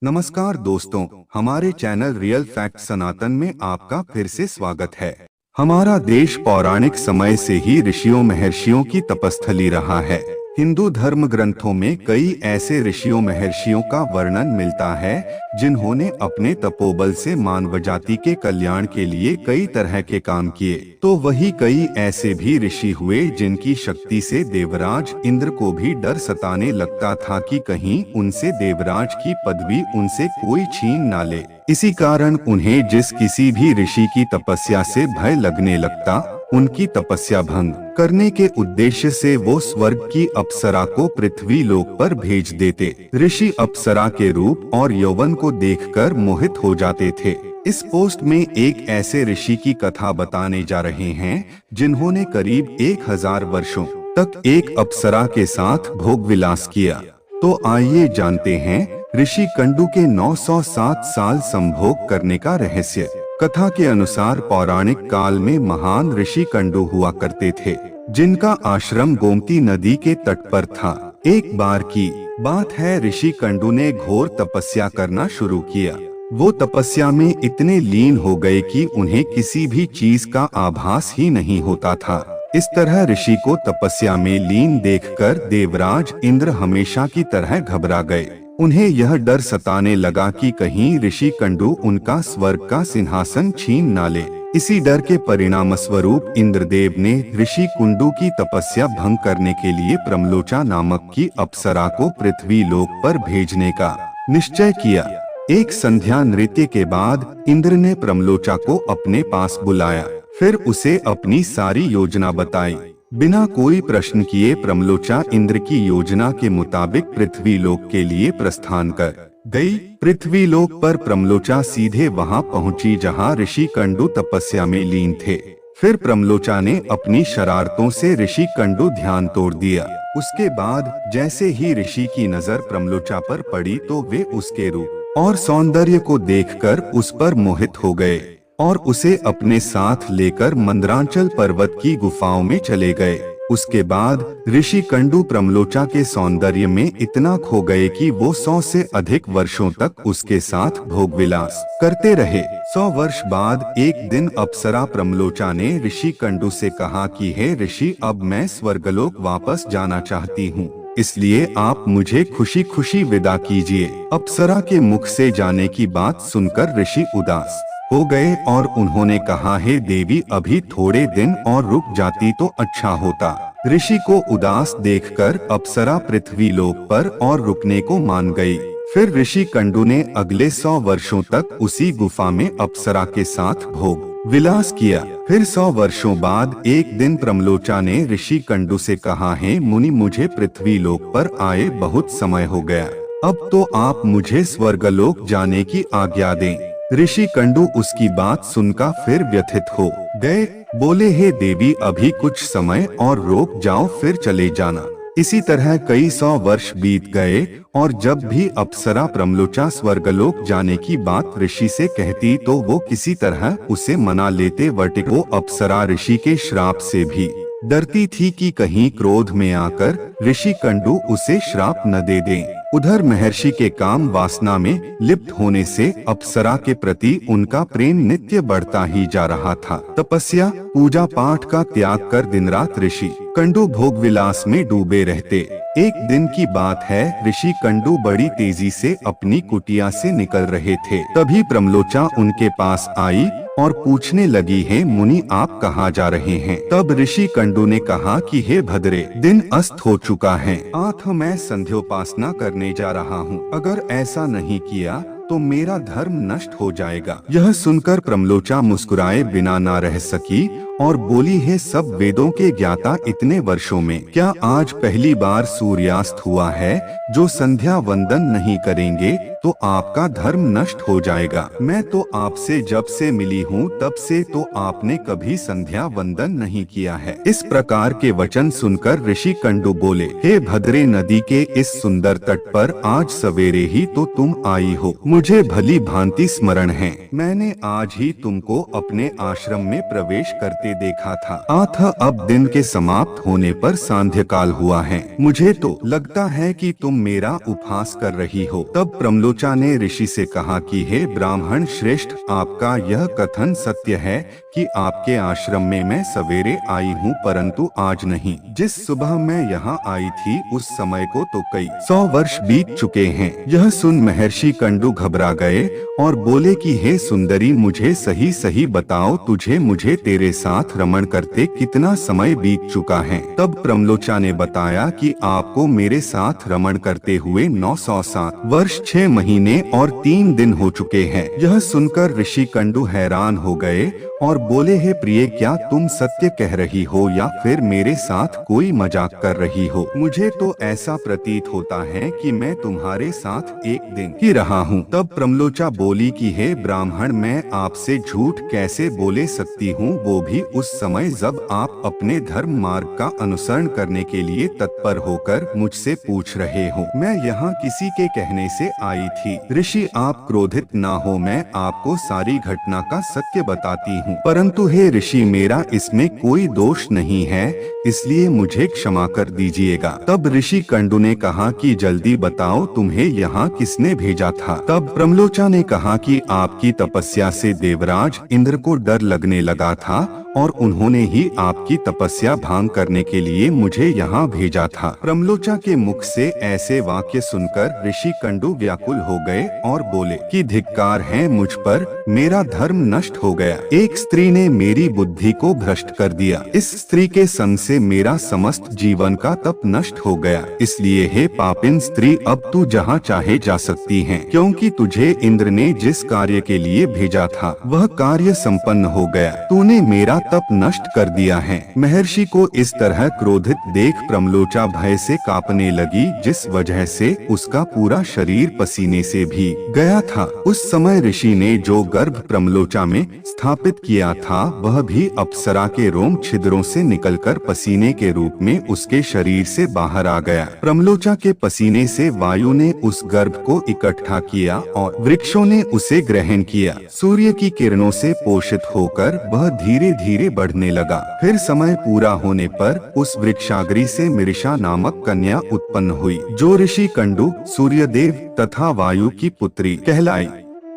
नमस्कार दोस्तों, हमारे चैनल रियल फैक्ट सनातन में आपका फिर से स्वागत है। हमारा देश पौराणिक समय से ही ऋषियों महर्षियों की तपस्थली रहा है। हिंदू धर्म ग्रंथों में कई ऐसे ऋषियों महर्षियों का वर्णन मिलता है जिन्होंने अपने तपोबल से मानव जाति के कल्याण के लिए कई तरह के काम किए। तो वही कई ऐसे भी ऋषि हुए जिनकी शक्ति से देवराज इंद्र को भी डर सताने लगता था कि कहीं उनसे देवराज की पदवी उनसे कोई छीन ना ले। इसी कारण उन्हें जिस किसी भी ऋषि की तपस्या से भय लगने लगता, उनकी तपस्या भंग करने के उद्देश्य से वो स्वर्ग की अप्सरा को पृथ्वी लोक पर भेज देते। ऋषि अप्सरा के रूप और यौवन को देखकर मोहित हो जाते थे। इस पोस्ट में एक ऐसे ऋषि की कथा बताने जा रहे हैं जिन्होंने करीब 1000 वर्षों तक एक अप्सरा के साथ भोग विलास किया। तो आइए जानते हैं ऋषि कंडू के 907 साल संभोग करने का रहस्य। कथा के अनुसार पौराणिक काल में महान ऋषि कंडू हुआ करते थे, जिनका आश्रम गोमती नदी के तट पर था। एक बार की बात है, ऋषि कंडू ने घोर तपस्या करना शुरू किया। वो तपस्या में इतने लीन हो गए कि उन्हें किसी भी चीज का आभास ही नहीं होता था। इस तरह ऋषि को तपस्या में लीन देखकर देवराज इंद्र हमेशा की तरह घबरा गए। उन्हें यह डर सताने लगा कि कहीं ऋषि कंडू उनका स्वर्ग का सिंहासन छीन ना ले। इसी डर के परिणाम स्वरूप इंद्रदेव ने ऋषि कुंडू की तपस्या भंग करने के लिए प्रमलोचा नामक की अप्सरा को पृथ्वी लोक पर भेजने का निश्चय किया। एक संध्या नृत्य के बाद इंद्र ने प्रमलोचा को अपने पास बुलाया, फिर उसे अपनी सारी योजना बताई। बिना कोई प्रश्न किए प्रमलोचा इंद्र की योजना के मुताबिक पृथ्वी लोक के लिए प्रस्थान कर गई। पृथ्वी लोक पर प्रमलोचा सीधे वहां पहुंची जहां ऋषि कंडू तपस्या में लीन थे। फिर प्रमलोचा ने अपनी शरारतों से ऋषि कंडू ध्यान तोड़ दिया। उसके बाद जैसे ही ऋषि की नजर प्रमलोचा पर पड़ी तो वे उसके रूप और सौंदर्य को देखकर उस पर मोहित हो गए और उसे अपने साथ लेकर मंदरांचल पर्वत की गुफाओं में चले गए। उसके बाद ऋषि कंडू प्रमलोचा के सौंदर्य में इतना खो गए कि वो 100 से अधिक वर्षों तक उसके साथ भोग विलास करते रहे। 100 वर्ष बाद एक दिन अप्सरा प्रमलोचा ने ऋषि कंडू से कहा कि हे ऋषि, अब मैं स्वर्गलोक वापस जाना चाहती हूँ, इसलिए आप मुझे खुशी खुशी विदा कीजिए। अप्सरा के मुख से जाने की बात सुनकर ऋषि उदास हो गए और उन्होंने कहा, हे देवी, अभी थोड़े दिन और रुक जाती तो अच्छा होता। ऋषि को उदास देखकर अप्सरा पृथ्वी लोक पर और रुकने को मान गई। फिर ऋषि कंडू ने अगले 100 वर्षों तक उसी गुफा में अप्सरा के साथ भोग विलास किया। फिर 100 वर्षों बाद एक दिन प्रमलोचा ने ऋषि कंडू से कहा, हे मुनि, मुझे पृथ्वी लोक पर आए बहुत समय हो गया, अब तो आप मुझे स्वर्गलोक जाने की आज्ञा दें। ऋषि कंडू उसकी बात सुनकर फिर व्यथित हो गए। बोले, हे देवी, अभी कुछ समय और रोक जाओ, फिर चले जाना। इसी तरह कई 100 वर्ष बीत गए और जब भी अप्सरा प्रमलोचा स्वर्गलोक जाने की बात ऋषि से कहती तो वो किसी तरह उसे मना लेते। वो अप्सरा ऋषि के श्राप से भी डरती थी कि कहीं क्रोध में आकर ऋषि कंडू उसे श्राप न दे दें। उधर महर्षि के काम वासना में लिप्त होने से अप्सरा के प्रति उनका प्रेम नित्य बढ़ता ही जा रहा था। तपस्या पूजा पाठ का त्याग कर दिन रात ऋषि कंडू भोग विलास में डूबे रहते। एक दिन की बात है, ऋषि कंडू बड़ी तेजी से अपनी कुटिया से निकल रहे थे। तभी प्रमलोचा उनके पास आई और पूछने लगी, है मुनि, आप कहाँ जा रहे हैं? तब ऋषि कंडू ने कहा कि हे भद्रे, दिन अस्त हो चुका है, आज मैं संध्योपासना करने जा रहा हूँ। अगर ऐसा नहीं किया तो मेरा धर्म नष्ट हो जाएगा। यह सुनकर प्रमलोचा मुस्कुराए बिना ना रह सकी और बोली, है सब वेदों के ज्ञाता, इतने वर्षों में क्या आज पहली बार सूर्यास्त हुआ है? जो संध्या वंदन नहीं करेंगे तो आपका धर्म नष्ट हो जाएगा। मैं तो आपसे जब से मिली हूँ तब से तो आपने कभी संध्या वंदन नहीं किया है। इस प्रकार के वचन सुनकर ऋषि कंडू बोले, हे भद्रे, नदी के इस सुंदर तट पर आज सवेरे ही तो तुम आई हो। मुझे भली भांति स्मरण है, मैंने आज ही तुमको अपने आश्रम में प्रवेश करते देखा था। अतः अब दिन के समाप्त होने पर सांध्य काल हुआ है। मुझे तो लगता है कि तुम मेरा उपहास कर रही हो। तब प्रमलोचा ने ऋषि से कहा कि हे ब्राह्मण श्रेष्ठ, आपका यह कथन सत्य है कि आपके आश्रम में मैं सवेरे आई हूँ, परंतु आज नहीं। जिस सुबह मैं यहाँ आई थी उस समय को तो कई 100 वर्ष बीत चुके हैं। यह सुन महर्षि कंडू घबरा गए और बोले कि हे सुंदरी, मुझे सही सही बताओ, तुझे मुझे तेरे साथ रमण करते कितना समय बीत चुका है। तब प्रमलोचा ने बताया कि आपको मेरे साथ रमण करते हुए 907 वर्ष 6 महीने और 3 दिन हो चुके हैं। यह सुनकर ऋषि कंडू हैरान हो गए और बोले, हे प्रिय, क्या तुम सत्य कह रही हो या फिर मेरे साथ कोई मजाक कर रही हो? मुझे तो ऐसा प्रतीत होता है कि मैं तुम्हारे साथ एक दिन ही रहा हूँ। तब प्रमलोचा बोली कि हे ब्राह्मण, मैं आपसे झूठ कैसे बोले सकती हूँ, वो भी उस समय जब आप अपने धर्म मार्ग का अनुसरण करने के लिए तत्पर होकर मुझसे पूछ रहे हो। मैं यहाँ किसी के कहने से आई थी। ऋषि, आप क्रोधित ना हो, मैं आपको सारी घटना का सत्य बताती हूँ। परंतु हे ऋषि, मेरा इसमें कोई दोष नहीं है, इसलिए मुझे क्षमा कर दीजिएगा। तब ऋषि कंडू ने कहा कि जल्दी बताओ, तुम्हें यहाँ किसने भेजा था? तब प्रमलोचा ने कहा कि आपकी तपस्या से देवराज इंद्र को डर लगने लगा था और उन्होंने ही आपकी तपस्या भंग करने के लिए मुझे यहाँ भेजा था। प्रमलोचा के मुख से ऐसे वाक्य सुनकर ऋषि कंडू व्याकुल हो गए और बोले कि धिक्कार है मुझ पर, मेरा धर्म नष्ट हो गया। एक स्त्री ने मेरी बुद्धि को भ्रष्ट कर दिया। इस स्त्री के संग से मेरा समस्त जीवन का तप नष्ट हो गया। इसलिए हे पापिन स्त्री, अब तू जहाँ चाहे जा सकती है, क्योंकि तुझे इंद्र ने जिस कार्य के लिए भेजा था वह कार्य संपन्न हो गया। तूने मेरा तप नष्ट कर दिया है। महर्षि को इस तरह क्रोधित देख प्रमलोचा भय से कांपने लगी, जिस वजह से उसका पूरा शरीर पसीने से भीग गया था। उस समय ऋषि ने जो गर्भ प्रमलोचा में स्थापित किया था वह भी अप्सरा के रोम छिद्रों से निकलकर पसीने के रूप में उसके शरीर से बाहर आ गया। प्रमलोचा के पसीने से वायु ने उस गर्भ को इकट्ठा किया और वृक्षों ने उसे ग्रहण किया। सूर्य की किरणों से पोषित होकर वह धीरे धीरे बढ़ने लगा। फिर समय पूरा होने पर उस वृक्षाग्री से मृषा नामक कन्या उत्पन्न हुई, जो ऋषि कंडू, सूर्यदेव तथा वायु की पुत्री कहलाई।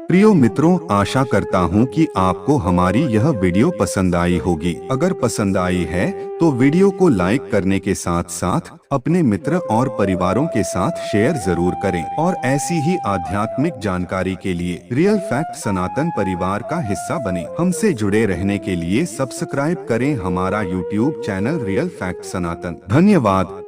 प्रियो मित्रों, आशा करता हूँ कि आपको हमारी यह वीडियो पसंद आई होगी। अगर पसंद आई है तो वीडियो को लाइक करने के साथ साथ अपने मित्र और परिवारों के साथ शेयर जरूर करें और ऐसी ही आध्यात्मिक जानकारी के लिए रियल फैक्ट सनातन परिवार का हिस्सा बने। हमसे जुड़े रहने के लिए सब्सक्राइब करें हमारा यूट्यूब चैनल रियल फैक्ट सनातन। धन्यवाद।